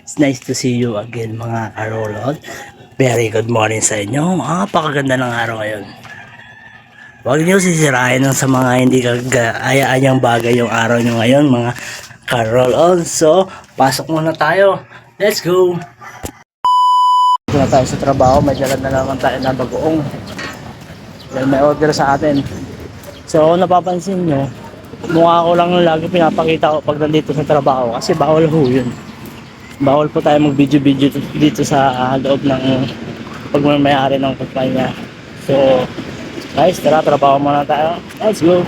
It's nice to see you again mga karolot. Very good morning sa inyo. Napakaganda ng araw ngayon. Huwag niyo sisirain ng sa mga hindi kagaya-ayang bagay yung araw nyo ngayon mga karolot. So, pasok muna tayo. Let's go! Ito na tayo sa trabaho. May dalan na naman tayo na bagoong. Dahil may order sa atin. So, kung napapansin nyo, mukha ko lang lagi pinapakita ko pag nandito sa trabaho kasi bawal ho yun. Bawal po tayo mag-video-video dito sa loob ng pagmamayari ng kumpanya. So, guys, tara, trabaho muna tayo. Let's go!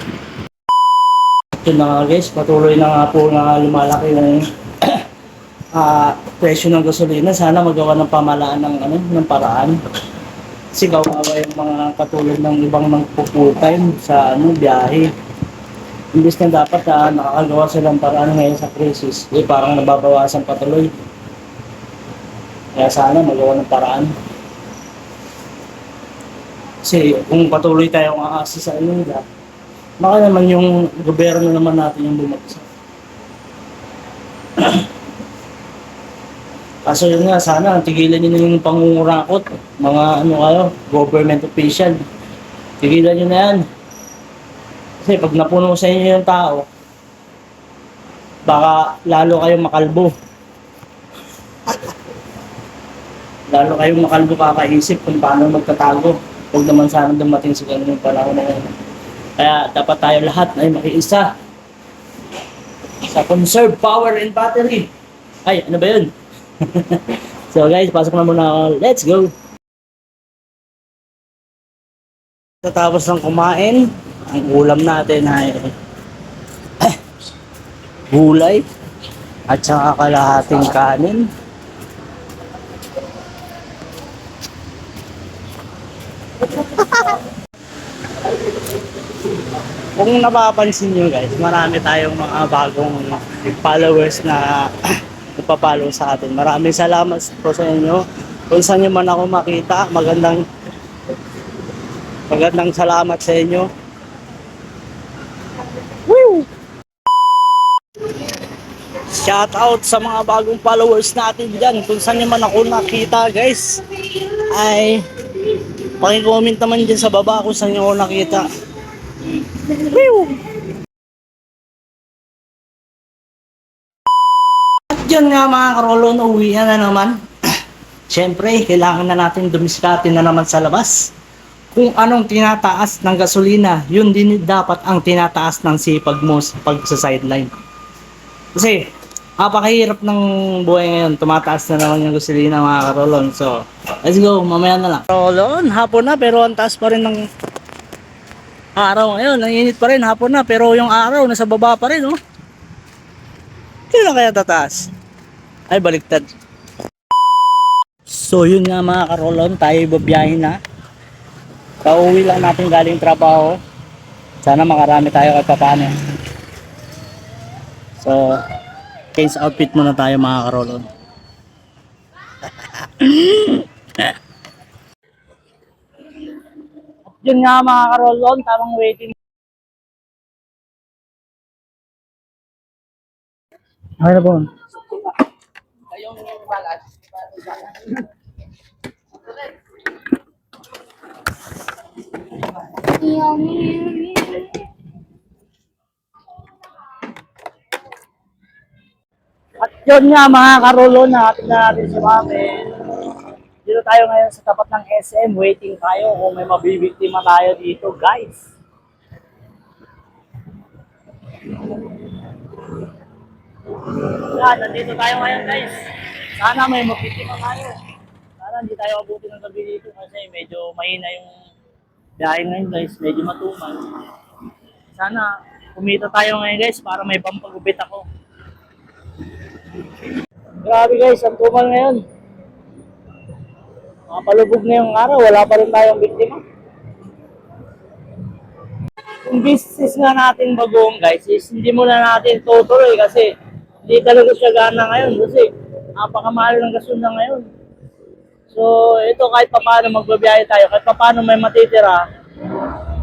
Ito na nga guys, patuloy na nga po na lumalaki yung presyo ng gasolina. Sana magawa ng pamahalaan ng paraan. Kasi kawawa yung mga katulad ng ibang full time sa biyahe. Imbis na dapat nakakagawa silang paraan ngayon sa crisis, parang nababawasan patuloy. Kaya sana magawa ng paraan. Kasi kung patuloy tayong aasa sa nila, baka naman yung gobyerno naman natin yung bumagsak. Kaso yun nga, sana tigilan nyo na yung pangungurakot, mga government official. Tigilan nyo na yan. Kasi pag napuno sa inyo yung tao, baka lalo kayong makalbo. Lalo kayong makalbo kakaisip kung paano magtatago. Huwag naman sana dumating sa ganun yung panahon na yun. Kaya dapat tayo lahat ay makiisa sa conserve power and battery. Ay, ano ba yun? So guys, pasok na muna ako. Let's go! Tapos ng kumain, ang ulam natin ay gulay at saka kalahating kanin. Kung napapansin nyo guys, marami tayong mga bagong followers na nagpa-follow sa atin. Maraming salamat po sa inyo. Kung saan nyo man ako makita, magandang salamat sa inyo. Woo! Shout out sa mga bagong followers natin dyan. Kung saan nyo man ako nakita guys, ay paki-comment naman dyan sa baba kung saan nyo ako nakita. Woo! At yun nga mga karolon, uwihan na naman. Siyempre, kailangan na natin dumiskarte na naman sa labas. Kung anong tinataas ng gasolina, yun din dapat ang tinataas ng sipag mo pag sa sideline. Kasi, napakahirap ng buhay ngayon. Tumataas na naman yung gasolina mga karolon. So, let's go. Mamaya na lang. Karolon, hapon na pero ang taas pa rin ng araw ngayon. Ang init pa rin, hapon na. Pero yung araw, nasa baba pa rin, oh. Kailan kaya tataas? Ay, baliktad. So, yun nga mga karolon. Tayo babiyahin na. Pauwi lang natin galing trabaho. Sana makarami tayo kahit paano. So, change outfit muna tayo mga karolon. Yun nga mga karolon, tamang waiting. Okay na po. Kayong balas. At yun nga mga karolon, natin na natin si Mami. Dito tayo ngayon sa tapat ng SM, waiting tayo kung may mabibiktima tayo dito guys. Yan, nandito tayo ngayon guys. Sana may mabibiktima tayo. Sana hindi tayo abutin ng gabi dito kasi medyo mahina yung biyahe ngayon guys, medyo matumal. Sana kumita tayo ngayon guys para may pampagupit ako. Grabe guys, ang tumal ngayon. Makapalubog na yung araw, wala pa rin tayong biktima. Yung business nga natin bagong guys, is hindi muna natin tutuloy kasi hindi talaga siya gana ngayon kasi napakamahal ng gasolina ngayon. So ito kahit paano magbabiyahe tayo, kahit paano may matitira,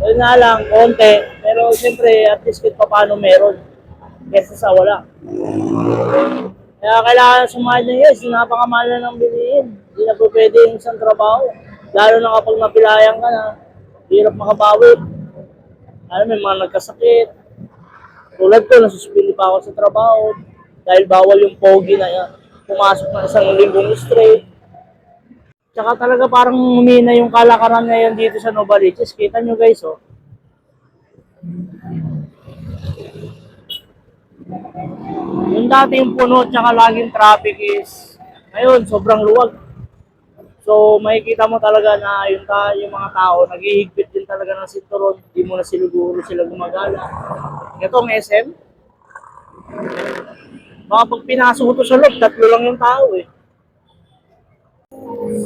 yun nga lang, konti, pero siyempre at least kahit paano meron kesa sa wala. Kaya kailangan sumahid ng yes, napakamahal na ng bilihin. Hindi na po pwede yung isang trabaho. Lalo na kapag napilayan ka na, hirap makabawi. Alam, may mga nagkasakit. Tulad ko, nasuspili pa ako sa trabaho dahil bawal yung pogi na pumasok ng 1 linggong straight. Tsaka talaga parang humina yung kalakaran ngayon dito sa Novaliches. Kita nyo guys, oh. Yung dati yung puno tsaka laging traffic is ngayon sobrang luwag. So makikita mo talaga na yung mga tao naghihigpit din talaga ng sinturon, hindi mo na siguro sila gumagala. Itong SM, baka pag pinasok ko to sa loob, 3 lang yung tao eh.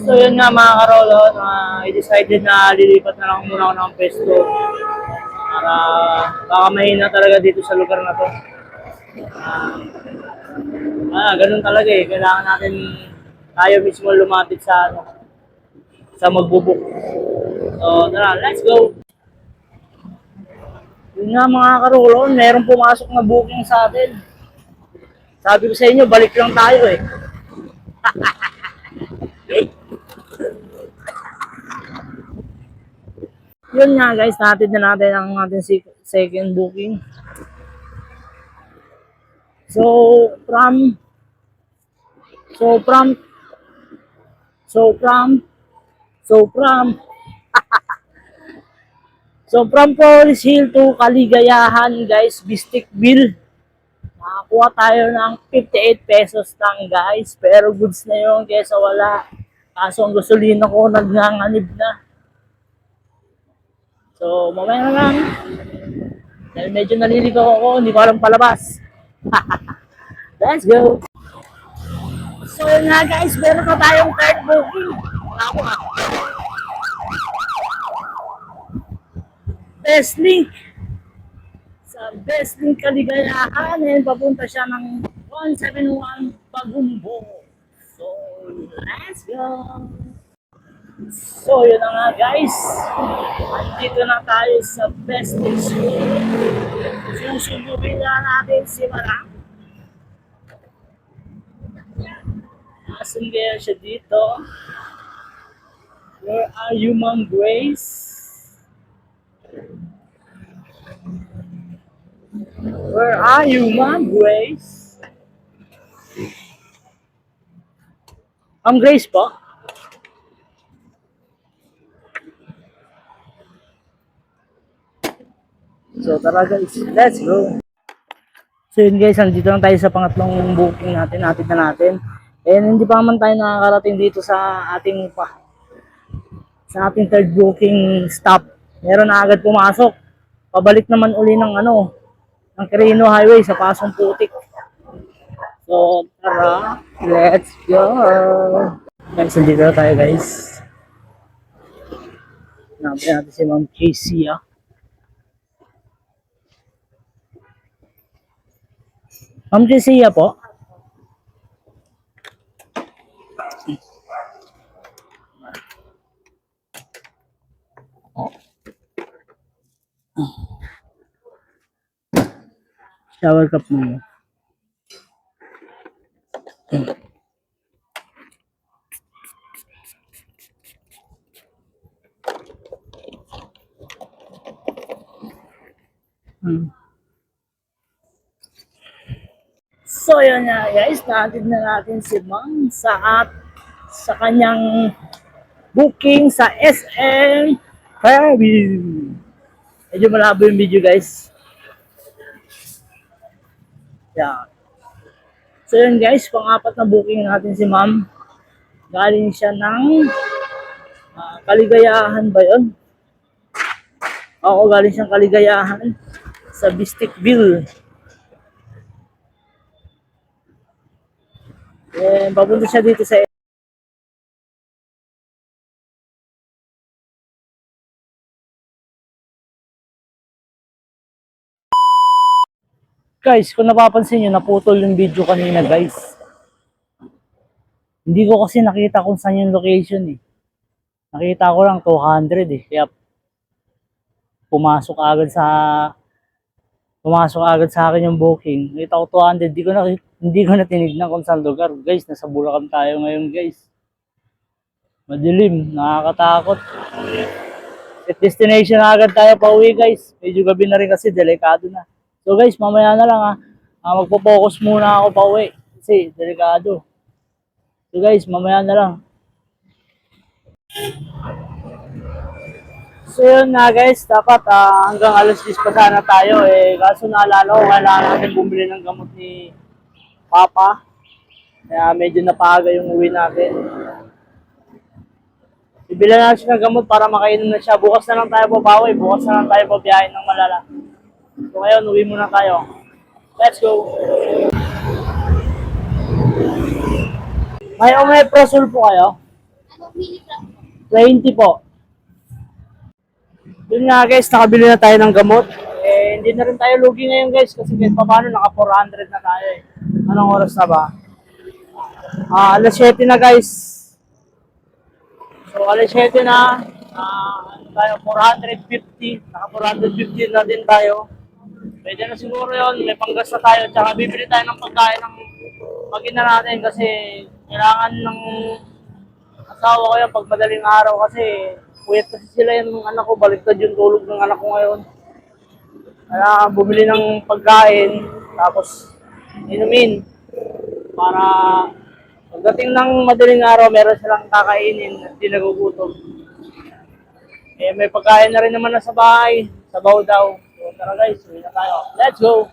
So yun nga mga karolo, I-decided na lilipat na lang muna ako ng pesto para baka mahina talaga dito sa lugar na to. Ganun talaga eh. Kailangan natin tayo mismo lumapit sa sa magbubuk. So, tara, let's go. Yun nga mga karulon, meron pumasok na booking sa atin. Sabi ko sa inyo, balik lang tayo eh. Yun nga guys, natin na natin ang ating second booking. So from Forest Hill to Kaligayahan guys, Bistikville. Nakakuha tayo ng 58 pesos lang guys, pero goods na yun kesa wala. Kaso ang gasolina ko nagnganganib na. So mamaya na lang. Dahil medyo naliligaw ako, hindi ko alam palabas. Let's go! So yun nga guys, meron pa tayong third booking. Ako nga. Best Link. Sa Best Link Kaligayahan, ngayon papunta siya ng 171 Pagumbo. So, let's go! So, yun na nga guys. Andito na tayo sa Best Link. Susububin na natin si Marang. Asan kaya siya dito? Where are you, Ma'am Grace? Where are you, Ma'am Grace? Ma'am Grace po? So tara guys, let's go! So yun guys, andito lang tayo sa pangatlong booking natin, natin na natin. And hindi pa naman tayo nakakarating dito sa ating third booking stop. Meron na agad pumasok. Pabalik naman uli ng ng Quirino Highway sa Pasong Putik. So tara, let's go! Guys, andito na tayo guys. Natin natin si Ma'am Casey Ma'am Casey po. Shower cup mo. So yun nga guys, natin na natin si Ma'am sa kanyang booking sa SM Fairview. Medyo malabo yung video guys. Yeah. So yun guys, pang-apat na booking natin si Ma'am. Galing siya ng Kaligayahan ba yun? Oo, galing siyang Kaligayahan sa Bistikville. And papunta siya dito sa guys, kung napapansin nyo, naputol yung video kanina guys. Hindi ko kasi nakita kung saan yung location eh. Nakita ko lang 200 eh. Kaya pumasok agad sa pumasok agad sa akin yung booking. Nakita ko 200, hindi ko na tinignan kung saan lugar. Guys, nasa Bulacan tayo ngayon, guys. Madilim, nakakatakot. At destination na agad tayo pa uwi, guys. Medyo gabi na rin kasi, delikado na. So guys, mamaya na lang magpo-focus muna ako pa uwi. Kasi delikado. So guys, mamaya na lang. So yun nga guys, dapat hanggang alas 10 pa sana tayo. Kaso naalala ko, kailangan natin bumili ng gamot ni Papa. Kaya medyo napaga yung uwi natin. Bibili na siya ng gamot para makainom na siya. Bukas na lang tayo babawi. Bukas na lang tayo babiyahin ng Malala. So ngayon, uwi muna tayo. Let's go! May omeprazole po kayo? 20 po. Yun nga guys, nakabili na tayo ng gamot. Hindi na rin tayo lugi ngayon guys. Kasi kahit pa paano, naka 400 na tayo eh. Anong oras na ba? Alas 7 na guys. So, alas 7 na, tayo 450, naka 450 na din tayo. Pwede na siguro yun, may panggas na tayo, tsaka bibili tayo ng pagkain ng mag-ina natin kasi kailangan ng asawa ko yan pag madaling araw kasi puyat kasi sila yung anak ko, baliktad yung tulog ng anak ko ngayon. Kaya bumili ng pagkain, tapos inumin para pagdating ng madaling araw, meron silang kakainin at di nagugutom. May pagkain na rin naman na sa bahay. Sabaw daw. So, tara guys, uwi na tayo. Let's go!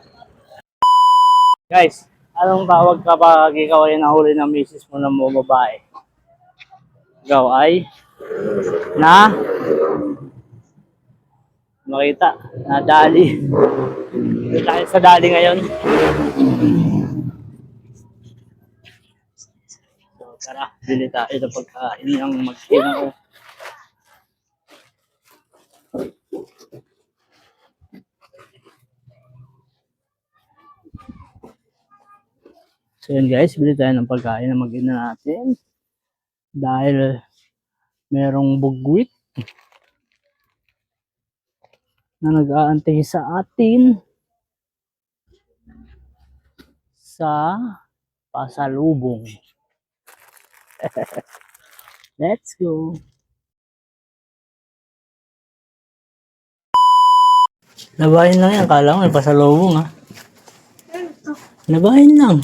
Guys, anong tawag kapag ikaw ay nahuli ng misis mo ng mga babae? Ikaw ay makita, nadali. Tayo sa dali ngayon. Tara, bili tayo ng pagkain ng mag-ina ko. So yun guys, bili tayo ng pagkain ng mag-ina natin. Dahil merong bugwit na nag-aantay sa atin sa pasalubong. Let's go. Labahin lang yan. Kala ko may pasalubong ha. Labahin lang.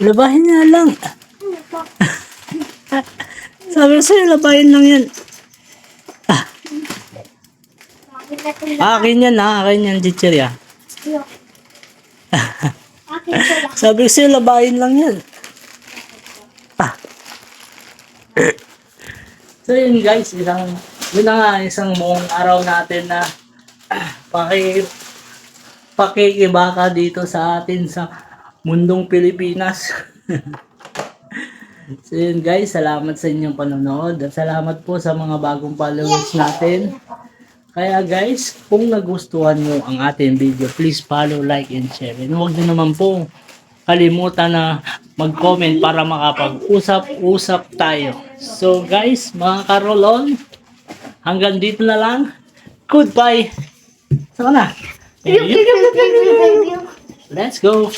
Labahin na lang. Sabi ko sa'yo, labahin lang yan. Akin yan ha. Akin yan, chichirya. Sabi ko sa'yo, labahin lang yan. So yun guys, yun na nga, isang buong araw natin na pakikibaka dito sa atin sa mundong Pilipinas. So yun guys, salamat sa inyong panonood at salamat po sa mga bagong followers natin. Kaya guys, kung nagustuhan mo ang ating video, please follow, like, and share. And huwag nyo naman po kalimutan na mag-comment para makapag-usap-usap tayo. So guys, mga karolon, hanggang dito na lang. Goodbye! Saan ka na? Let's go!